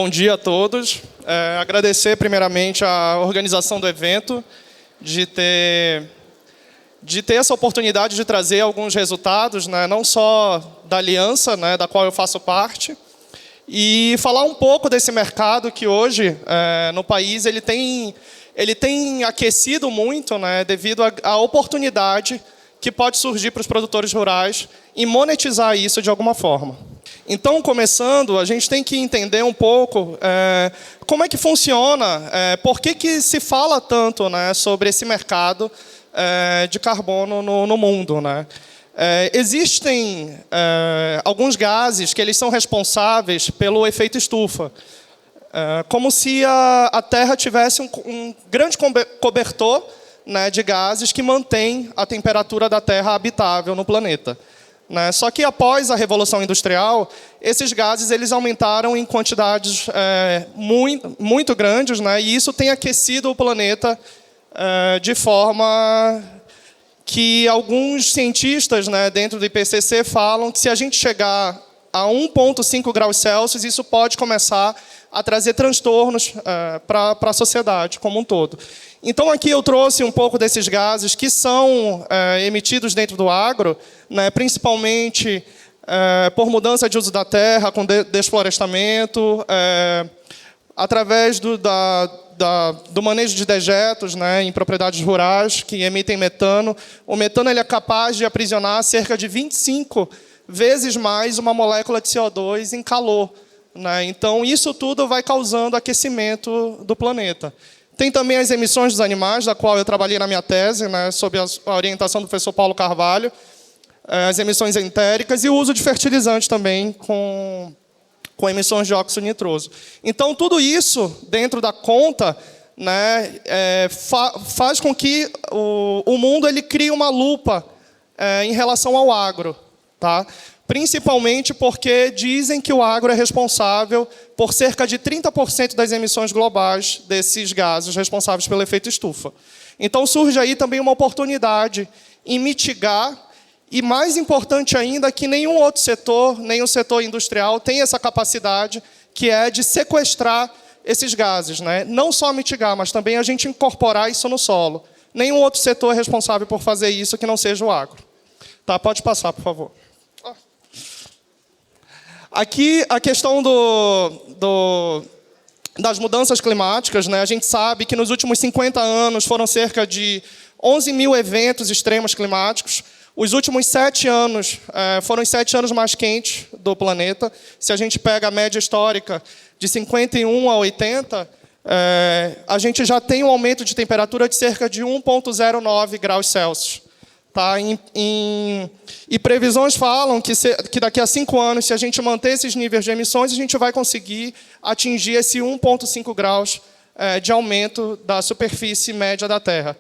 Bom dia a todos. Agradecer primeiramente a organização do evento, de ter essa oportunidade de trazer alguns resultados, né, não só da aliança, né, da qual eu faço parte, e falar um pouco desse mercado que hoje, no país, ele tem aquecido muito, né, devido à oportunidade que pode surgir para os produtores rurais em monetizar isso de alguma forma. Então, começando, a gente tem que entender um pouco como é que funciona, por que se fala tanto, né, sobre esse mercado de carbono no mundo, né? Existem alguns gases que eles são responsáveis pelo efeito estufa, como se a Terra tivesse um grande cobertor, né, de gases que mantém a temperatura da Terra habitável no planeta. Né? Só que após a Revolução Industrial, esses gases eles aumentaram em quantidades muito grandes, né? E isso tem aquecido o planeta de forma que alguns cientistas, né, dentro do IPCC falam que se a gente chegar a 1,5 graus Celsius, isso pode começar a trazer transtornos para a sociedade como um todo. Então, aqui eu trouxe um pouco desses gases que são emitidos dentro do agro, né, principalmente por mudança de uso da terra, com desflorestamento, através do manejo de dejetos, né, em propriedades rurais que emitem metano. O metano ele é capaz de aprisionar cerca de 25 vezes mais uma molécula de CO2 em calor. Né? Então, isso tudo vai causando aquecimento do planeta. Tem também as emissões dos animais, da qual eu trabalhei na minha tese, né, sob a orientação do professor Paulo Carvalho, as emissões entéricas e o uso de fertilizantes também com emissões de óxido nitroso. Então, tudo isso, dentro da conta, né, faz com que o mundo ele crie uma lupa em relação ao agro. Tá? Principalmente porque dizem que o agro é responsável por cerca de 30% das emissões globais desses gases responsáveis pelo efeito estufa. Então, surge aí também uma oportunidade em mitigar, e mais importante ainda, que nenhum outro setor, nem o setor industrial, tem essa capacidade, que é de sequestrar esses gases. Né? Não só mitigar, mas também a gente incorporar isso no solo. Nenhum outro setor é responsável por fazer isso que não seja o agro. Tá, pode passar, por favor. Aqui, a questão das mudanças climáticas, né? A gente sabe que nos últimos 50 anos foram cerca de 11 mil eventos extremos climáticos. Os últimos 7 anos foram os 7 anos mais quentes do planeta. Se a gente pega a média histórica de 51 a 80, a gente já tem um aumento de temperatura de cerca de 1,09 graus Celsius. Tá? E previsões falam que daqui a 5 anos, se a gente manter esses níveis de emissões, a gente vai conseguir atingir esse 1,5 graus de aumento da superfície média da Terra.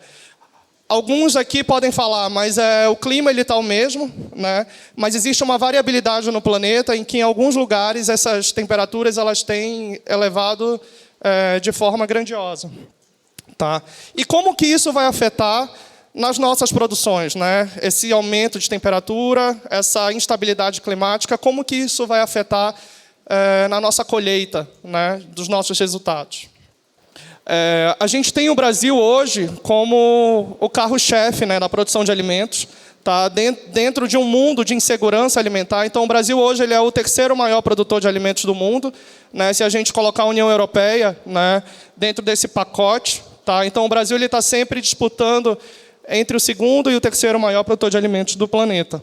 Alguns aqui podem falar, mas o clima está o mesmo, né? Mas existe uma variabilidade no planeta em que, em alguns lugares, essas temperaturas elas têm elevado de forma grandiosa. Tá? E como que isso vai afetar nas nossas produções, né? Esse aumento de temperatura, essa instabilidade climática, como que isso vai afetar na nossa colheita, né, dos nossos resultados? A gente tem o Brasil hoje como o carro-chefe, né, da produção de alimentos, tá? Dentro de um mundo de insegurança alimentar. Então, o Brasil hoje ele é o 3º maior produtor de alimentos do mundo, né? Se a gente colocar a União Europeia, né, dentro desse pacote, tá? Então, o Brasil está sempre disputando entre o 2º e o 3º maior produtor de alimentos do planeta.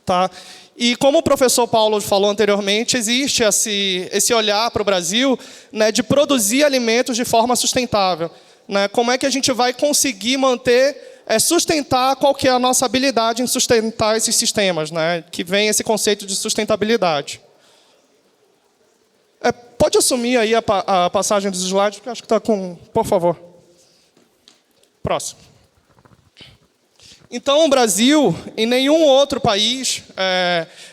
Tá? E como o professor Paulo falou anteriormente, existe esse olhar para o Brasil, né, de produzir alimentos de forma sustentável. Né? Como é que a gente vai conseguir sustentar, qual que é a nossa habilidade em sustentar esses sistemas, né? Que vem esse conceito de sustentabilidade. Pode assumir aí a passagem dos slides, porque acho que está com... Por favor. Próximo. Então, o Brasil, em nenhum outro país,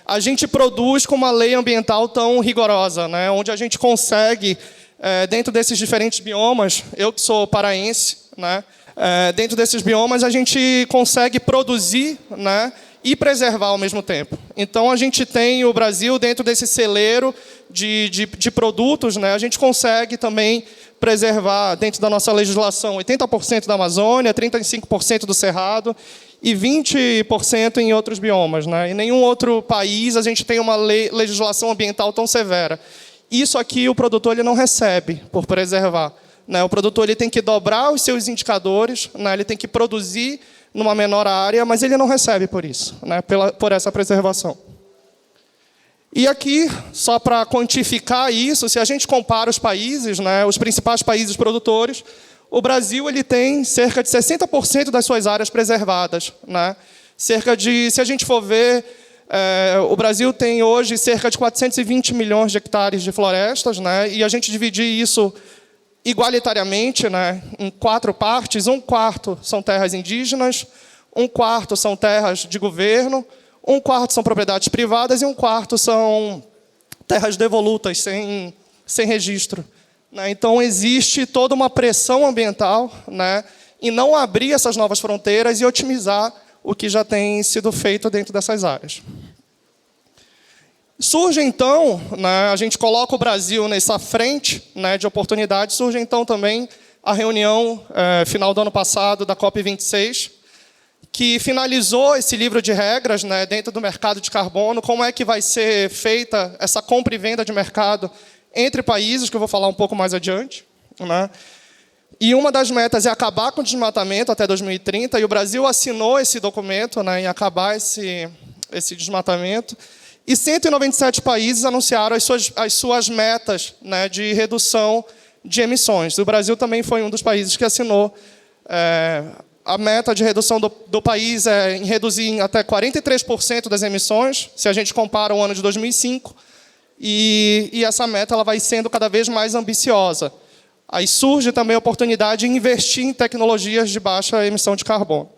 a gente produz com uma lei ambiental tão rigorosa, né? Onde a gente consegue, dentro desses diferentes biomas, eu que sou paraense, né? Dentro desses biomas, a gente consegue produzir, né, e preservar ao mesmo tempo. Então, a gente tem o Brasil dentro desse celeiro de produtos, né? A gente consegue também preservar, dentro da nossa legislação, 80% da Amazônia, 35% do Cerrado e 20% em outros biomas, né? Em nenhum outro país a gente tem uma legislação ambiental tão severa. Isso aqui o produtor ele não recebe por preservar, né? O produtor ele tem que dobrar os seus indicadores, né? Ele tem que produzir numa menor área, mas ele não recebe por isso, né? Por essa preservação. E aqui, só para quantificar isso, se a gente compara os países, né, os principais países produtores, o Brasil ele tem cerca de 60% das suas áreas preservadas, né? Se a gente for ver, o Brasil tem hoje cerca de 420 milhões de hectares de florestas, né? E a gente dividir isso igualitariamente, né, em 4 partes. 1/4 são terras indígenas, 1/4 são terras de governo, 1/4 são propriedades privadas e 1/4 são terras devolutas, sem registro, né? Então, existe toda uma pressão ambiental, né, em não abrir essas novas fronteiras e otimizar o que já tem sido feito dentro dessas áreas. Surge, então, né, a gente coloca o Brasil nessa frente, né, de oportunidades, surge, então, também a reunião final do ano passado da COP26, que finalizou esse livro de regras, né, dentro do mercado de carbono, como é que vai ser feita essa compra e venda de mercado entre países, que eu vou falar um pouco mais adiante, né? E uma das metas é acabar com o desmatamento até 2030, e o Brasil assinou esse documento, né, em acabar esse desmatamento, e 197 países anunciaram as suas metas, né, de redução de emissões. O Brasil também foi um dos países que assinou. A meta de redução do país é em reduzir em até 43% das emissões, se a gente compara o ano de 2005, e essa meta ela vai sendo cada vez mais ambiciosa. Aí surge também a oportunidade de investir em tecnologias de baixa emissão de carbono.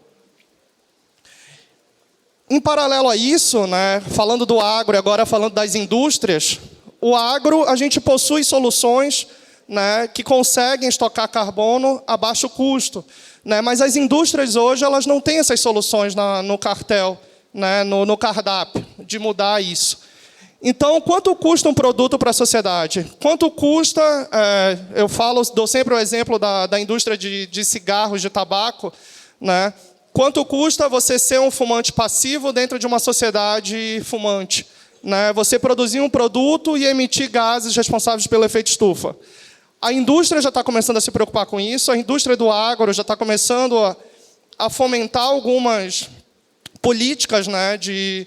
Em paralelo a isso, né, falando do agro e agora falando das indústrias, o agro, a gente possui soluções, né, que conseguem estocar carbono a baixo custo, né, mas as indústrias hoje elas não têm essas soluções no cartel, né, no cardápio, de mudar isso. Então, quanto custa um produto para a sociedade? Quanto custa, eu dou sempre o exemplo da indústria de cigarros, de tabaco, né? Quanto custa você ser um fumante passivo dentro de uma sociedade fumante, né? Você produzir um produto e emitir gases responsáveis pelo efeito estufa. A indústria já está começando a se preocupar com isso, a indústria do agro já está começando a fomentar algumas políticas, né, de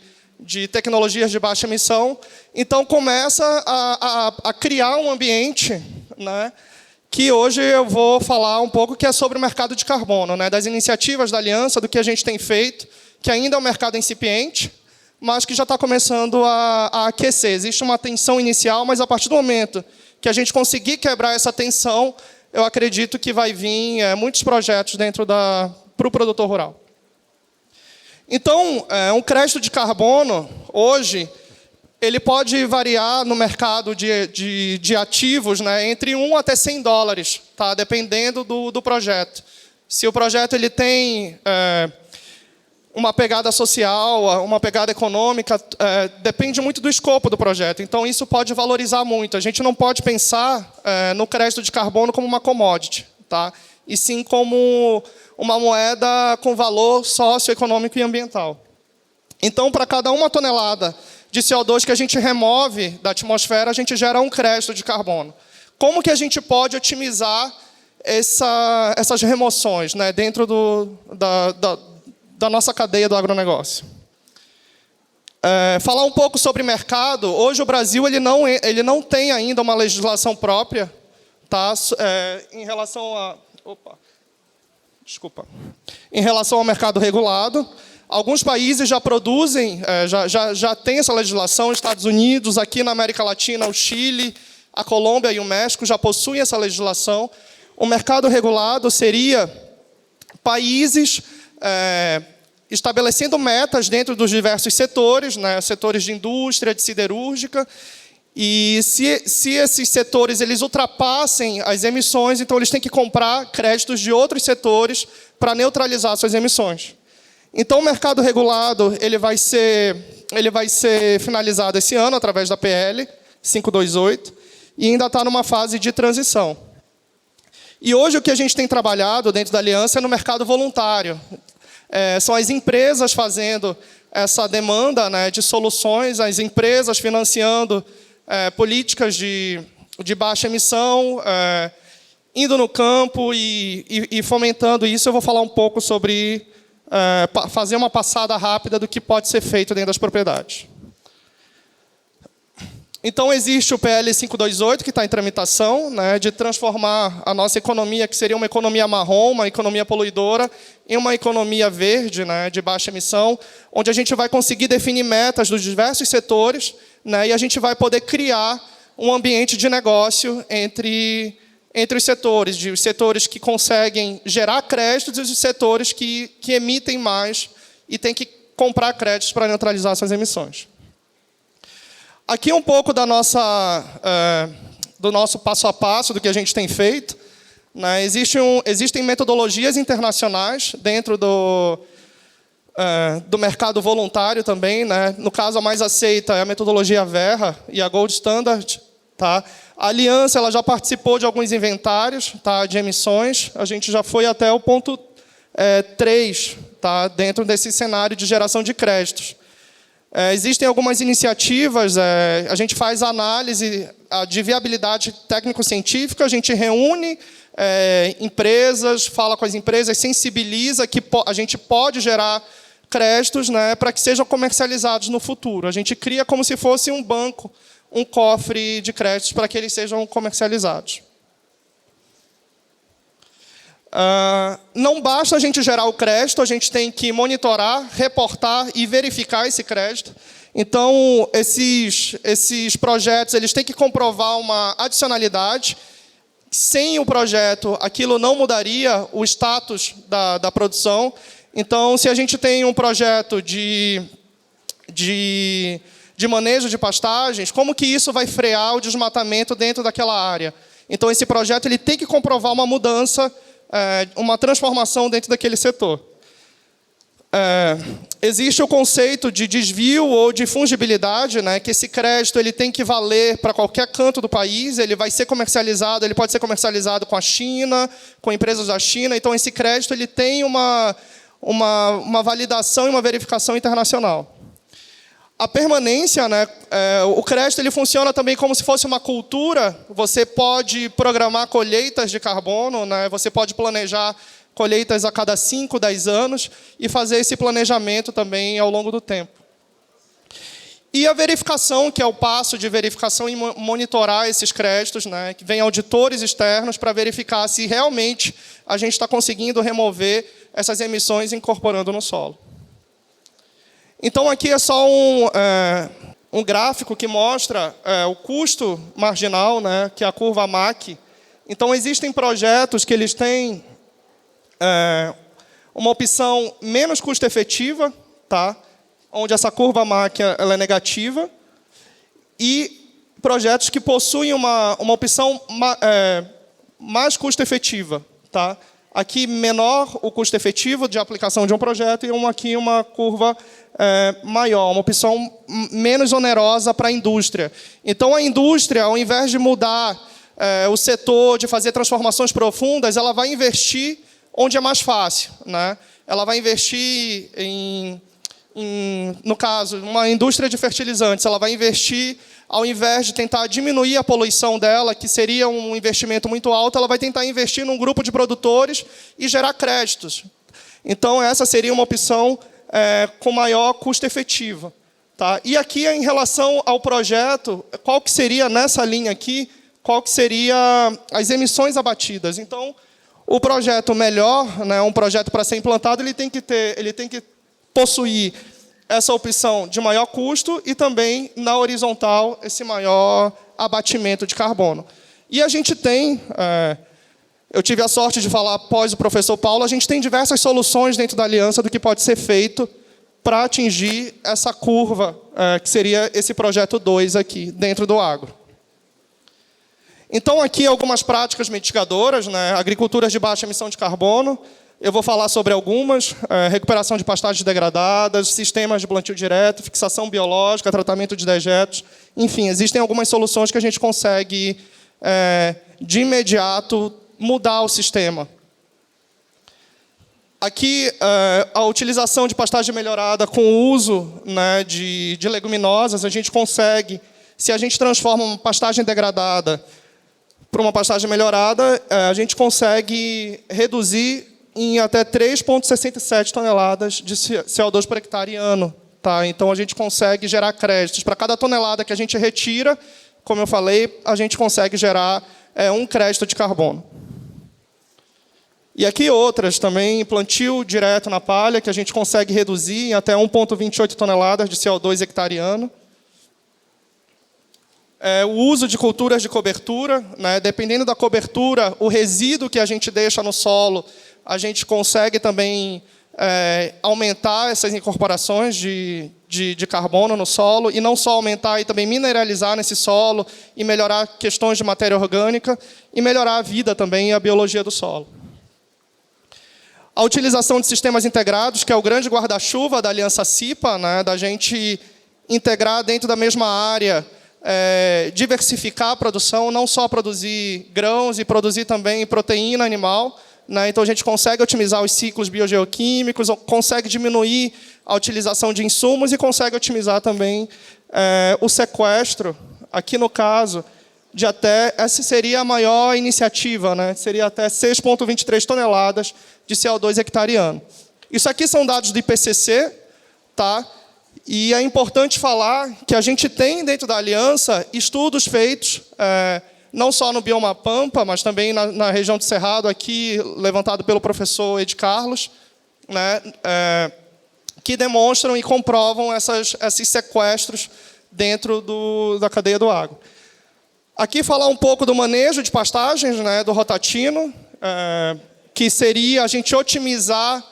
tecnologias de baixa emissão. Então, começa a criar um ambiente, né, que hoje eu vou falar um pouco, que é sobre o mercado de carbono, né, das iniciativas da Aliança, do que a gente tem feito, que ainda é um mercado incipiente, mas que já está começando a aquecer. Existe uma tensão inicial, mas a partir do momento que a gente conseguir quebrar essa tensão, eu acredito que vai vir muitos projetos para o produtor rural. Então, um crédito de carbono, hoje, ele pode variar no mercado de ativos, né, entre $1 até $100, tá, dependendo do projeto. Se o projeto ele tem uma pegada social, uma pegada econômica, depende muito do escopo do projeto. Então, isso pode valorizar muito. A gente não pode pensar no crédito de carbono como uma commodity, tá? E sim como uma moeda com valor socioeconômico e ambiental. Então, para cada 1 tonelada de CO2 que a gente remove da atmosfera, a gente gera um crédito de carbono. Como que a gente pode otimizar essas remoções, né, dentro da nossa cadeia do agronegócio? Falar um pouco sobre mercado. Hoje o Brasil ele não tem ainda uma legislação própria, tá, em relação em relação ao mercado regulado. Alguns países já produzem, já têm essa legislação. Estados Unidos, aqui na América Latina, o Chile, a Colômbia e o México já possuem essa legislação. O mercado regulado seria países estabelecendo metas dentro dos diversos setores, né, setores de indústria, de siderúrgica, e se esses setores eles ultrapassem as emissões, então eles têm que comprar créditos de outros setores para neutralizar suas emissões. Então, o mercado regulado ele vai ser finalizado esse ano através da PL 528 e ainda está numa fase de transição. E hoje o que a gente tem trabalhado dentro da Aliança é no mercado voluntário. São as empresas fazendo essa demanda, né, de soluções, as empresas financiando políticas de baixa emissão, indo no campo e fomentando isso. Eu vou falar um pouco sobre fazer uma passada rápida do que pode ser feito dentro das propriedades. Então, existe o PL 528, que está em tramitação, né, de transformar a nossa economia, que seria uma economia marrom, uma economia poluidora, em uma economia verde, né, de baixa emissão, onde a gente vai conseguir definir metas dos diversos setores, né, e a gente vai poder criar um ambiente de negócio entre os setores que conseguem gerar créditos e os setores que emitem mais e têm que comprar créditos para neutralizar suas emissões. Aqui um pouco do nosso passo a passo, do que a gente tem feito, né? Existem metodologias internacionais dentro do mercado voluntário também, né? No caso, a mais aceita é a metodologia Verra e a Gold Standard. Tá? A Aliança ela já participou de alguns inventários, tá, de emissões. A gente já foi até o ponto 3, tá, dentro desse cenário de geração de créditos. Existem algumas iniciativas, a gente faz análise de viabilidade técnico-científica, a gente reúne empresas, fala com as empresas, sensibiliza que a gente pode gerar créditos, né, para que sejam comercializados no futuro. A gente cria como se fosse um banco, um cofre de créditos para que eles sejam comercializados. Não basta a gente gerar o crédito, a gente tem que monitorar, reportar e verificar esse crédito. Então, esses projetos eles têm que comprovar uma adicionalidade. Sem o projeto, aquilo não mudaria o status da produção. Então, se a gente tem um projeto de manejo de pastagens, como que isso vai frear o desmatamento dentro daquela área? Então, esse projeto ele tem que comprovar uma mudança, uma transformação dentro daquele setor. Existe o conceito de desvio ou de fungibilidade, né, que esse crédito ele tem que valer para qualquer canto do país, ele vai ser comercializado, ele pode ser comercializado com a China, com empresas da China, então esse crédito ele tem uma validação e uma verificação internacional. A permanência, né, o crédito ele funciona também como se fosse uma cultura. Você pode programar colheitas de carbono, né, você pode planejar colheitas a cada 5, 10 anos e fazer esse planejamento também ao longo do tempo. E a verificação, que é o passo de verificação e monitorar esses créditos, né, que vem auditores externos para verificar se realmente a gente está conseguindo remover essas emissões incorporando no solo. Então, aqui é só um gráfico que mostra o custo marginal, né, que é a curva MAC. Então, existem projetos que eles têm uma opção menos custo-efetiva, tá, onde essa curva MAC ela é negativa, e projetos que possuem uma opção mais custo-efetiva. Tá? Aqui, menor o custo efetivo de aplicação de um projeto, e aqui uma curva maior, uma opção menos onerosa para a indústria. Então, a indústria, ao invés de mudar o setor, de fazer transformações profundas, ela vai investir onde é mais fácil. Né? Ela vai investir no caso, uma indústria de fertilizantes, ela vai investir, ao invés de tentar diminuir a poluição dela, que seria um investimento muito alto, ela vai tentar investir num grupo de produtores e gerar créditos. Então, essa seria uma opção com maior custo efetivo. Tá? E aqui, em relação ao projeto, qual que seria, nessa linha aqui, qual que seria as emissões abatidas. Então, o projeto melhor, né, um projeto para ser implantado, ele tem que possuir essa opção de maior custo e também, na horizontal, esse maior abatimento de carbono. E a gente tem, eu tive a sorte de falar após o professor Paulo, a gente tem diversas soluções dentro da Aliança do que pode ser feito para atingir essa curva, que seria esse projeto 2 aqui, dentro do agro. Então, aqui algumas práticas mitigadoras, né, agriculturas de baixa emissão de carbono, Eu vou falar sobre algumas: recuperação de pastagens degradadas, sistemas de plantio direto, fixação biológica, tratamento de dejetos. Enfim, existem algumas soluções que a gente consegue, de imediato, mudar o sistema. Aqui, a utilização de pastagem melhorada com o uso, né, de leguminosas, a gente consegue, se a gente transforma uma pastagem degradada para uma pastagem melhorada, a gente consegue reduzir em até 3,67 toneladas de CO2 por hectare ano. Tá? Então, a gente consegue gerar créditos. Para cada tonelada que a gente retira, como eu falei, a gente consegue gerar um crédito de carbono. E aqui outras também, plantio direto na palha, que a gente consegue reduzir em até 1,28 toneladas de CO2 hectare ano. O uso de culturas de cobertura, né? Dependendo da cobertura, o resíduo que a gente deixa no solo, a gente consegue também aumentar essas incorporações de carbono no solo, e não só aumentar, e também mineralizar nesse solo, e melhorar questões de matéria orgânica, e melhorar a vida também e a biologia do solo. A utilização de sistemas integrados, que é o grande guarda-chuva da Aliança CIPA, né? Da gente integrar dentro da mesma área, diversificar a produção, não só produzir grãos, e produzir também proteína animal, né? Então, a gente consegue otimizar os ciclos biogeoquímicos, consegue diminuir a utilização de insumos e consegue otimizar também o sequestro, aqui no caso, de até... Essa seria a maior iniciativa, né? Seria até 6,23 toneladas de CO2 hectare ano. Isso aqui são dados do IPCC, tá? E é importante falar que a gente tem dentro da Aliança estudos feitos, não só no bioma Pampa, mas também na região do Cerrado, aqui levantado pelo professor Ed Carlos, né, que demonstram e comprovam esses sequestros dentro da cadeia do agro. Aqui falar um pouco do manejo de pastagens, né, do rotatino, que seria a gente otimizar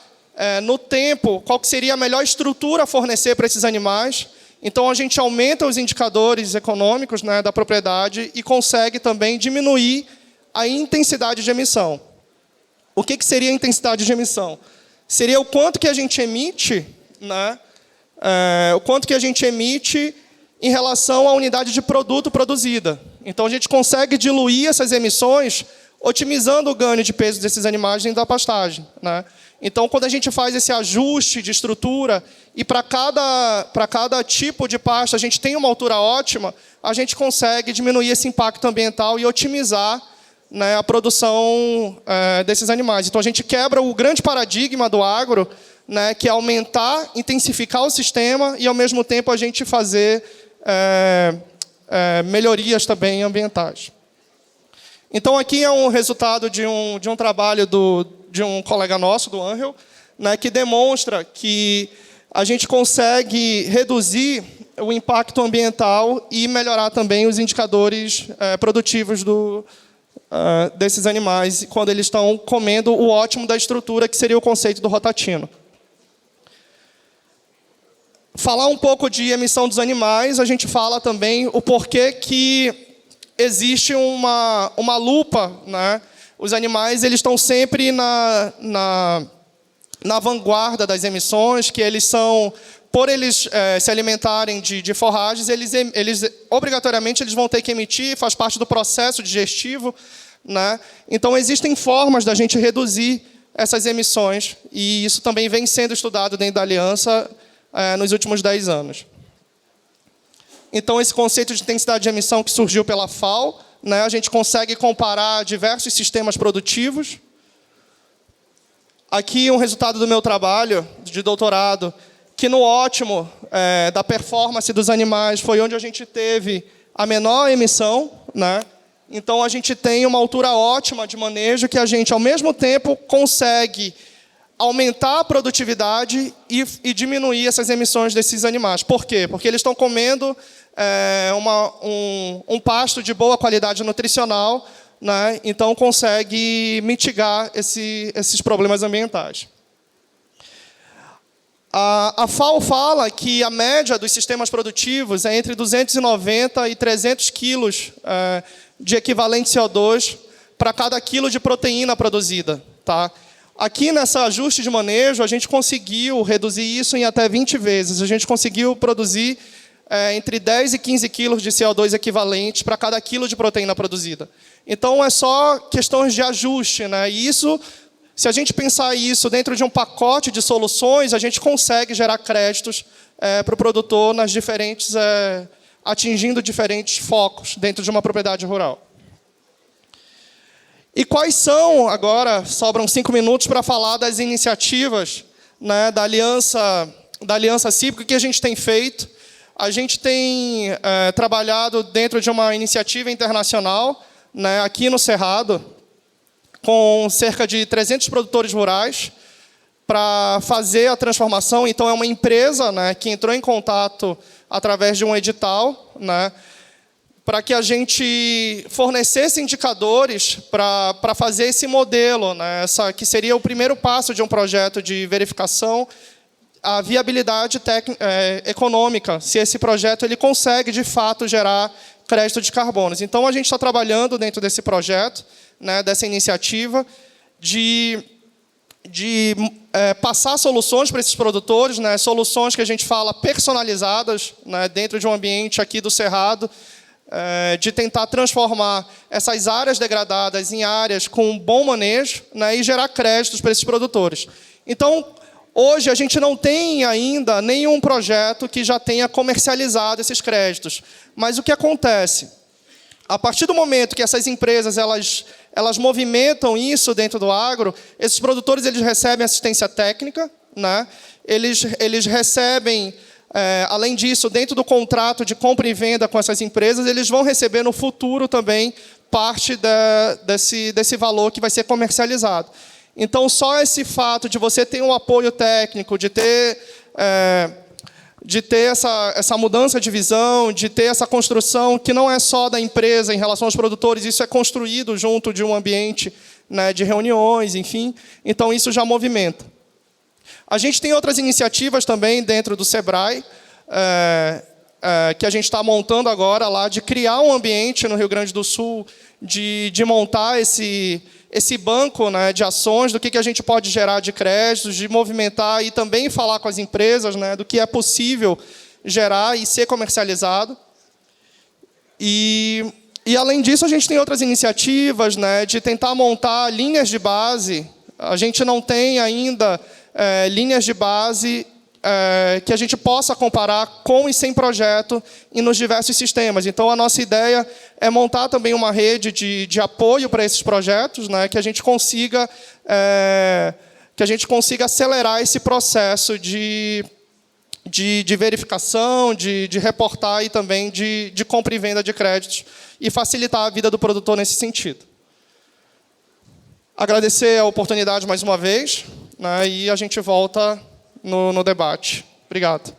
no tempo qual que seria a melhor estrutura a fornecer para esses animais. Então, a gente aumenta os indicadores econômicos, né, da propriedade e consegue também diminuir a intensidade de emissão. O que seria a intensidade de emissão? Seria o quanto que a gente emite, né, o quanto que a gente emite em relação à unidade de produto produzida. Então, a gente consegue diluir essas emissões otimizando o ganho de peso desses animais dentro da pastagem, né? Então, quando a gente faz esse ajuste de estrutura, e para cada tipo de pasta a gente tem uma altura ótima, a gente consegue diminuir esse impacto ambiental e otimizar, né, a produção desses animais. Então, a gente quebra o grande paradigma do agro, né, que é aumentar, intensificar o sistema e, ao mesmo tempo, a gente fazer melhorias também ambientais. Então, aqui é um resultado de um trabalho de um colega nosso, do Angel, né, que demonstra que a gente consegue reduzir o impacto ambiental e melhorar também os indicadores produtivos desses animais quando eles estão comendo o ótimo da estrutura, que seria o conceito do rotatino. Falar um pouco de emissão dos animais, a gente fala também o porquê que existe uma lupa, né? Os animais eles estão sempre na vanguarda das emissões, que eles são, por eles se alimentarem de forragens, eles obrigatoriamente eles vão ter que emitir, faz parte do processo digestivo, né? Então, existem formas da gente reduzir essas emissões, e isso também vem sendo estudado dentro da Aliança nos últimos 10 anos. Então, esse conceito de intensidade de emissão que surgiu pela FAO, né, a gente consegue comparar diversos sistemas produtivos. Aqui um resultado do meu trabalho de doutorado, que no ótimo da performance dos animais foi onde a gente teve a menor emissão, né? Então, a gente tem uma altura ótima de manejo que a gente, ao mesmo tempo, consegue aumentar a produtividade e diminuir essas emissões desses animais. Por quê? Porque eles estão comendo um pasto de boa qualidade nutricional, né? Então, consegue mitigar esses problemas ambientais. A FAO fala que a média dos sistemas produtivos é entre 290 e 300 quilos de equivalente CO2 para cada quilo de proteína produzida. Tá? Aqui, nessa ajuste de manejo, a gente conseguiu reduzir isso em até 20 vezes. A gente conseguiu produzir entre 10 e 15 quilos de CO2 equivalentes para cada quilo de proteína produzida. Então, é só questões de ajuste, né? E isso, se a gente pensar isso dentro de um pacote de soluções, a gente consegue gerar créditos para o produtor nas diferentes, atingindo diferentes focos dentro de uma propriedade rural. E quais são, agora, sobram 5 minutos para falar das iniciativas, né, da Aliança Cívica, que a gente tem feito. A gente tem trabalhado dentro de uma iniciativa internacional, né, aqui no Cerrado, com cerca de 300 produtores rurais, para fazer a transformação. Então, é uma empresa, né, que entrou em contato através de um edital, né, para que a gente fornecesse indicadores para fazer esse modelo, né, que seria o primeiro passo de um projeto de verificação, a viabilidade econômica, se esse projeto ele consegue, de fato, gerar crédito de carbonos. Então, a gente está trabalhando dentro desse projeto, né, dessa iniciativa, de passar soluções para esses produtores, né, soluções que a gente fala personalizadas, né, dentro de um ambiente aqui do Cerrado, de tentar transformar essas áreas degradadas em áreas com bom manejo, né, e gerar créditos para esses produtores. Então, hoje a gente não tem ainda nenhum projeto que já tenha comercializado esses créditos. Mas o que acontece? A partir do momento que essas empresas elas movimentam isso dentro do agro, esses produtores eles recebem assistência técnica, né? Eles recebem, além disso, dentro do contrato de compra e venda com essas empresas, eles vão receber no futuro também parte desse valor que vai ser comercializado. Então, só esse fato de você ter um apoio técnico, de ter essa mudança de visão, de ter essa construção, que não é só da empresa em relação aos produtores, isso é construído junto de um ambiente, né, de reuniões, enfim. Então, isso já movimenta. A gente tem outras iniciativas também dentro do Sebrae, que a gente está montando agora lá, de criar um ambiente no Rio Grande do Sul, de montar esse banco, né, de ações, do que a gente pode gerar de créditos, de movimentar e também falar com as empresas, né, do que é possível gerar e ser comercializado. E além disso, a gente tem outras iniciativas, né, de tentar montar linhas de base. A gente não tem ainda linhas de base que a gente possa comparar com e sem projeto e nos diversos sistemas. Então, a nossa ideia é montar também uma rede de apoio para esses projetos, né, que a gente consiga acelerar esse processo de verificação, de reportar e também de compra e venda de créditos e facilitar a vida do produtor nesse sentido. Agradecer a oportunidade mais uma vez, né, e a gente volta no debate. Obrigado.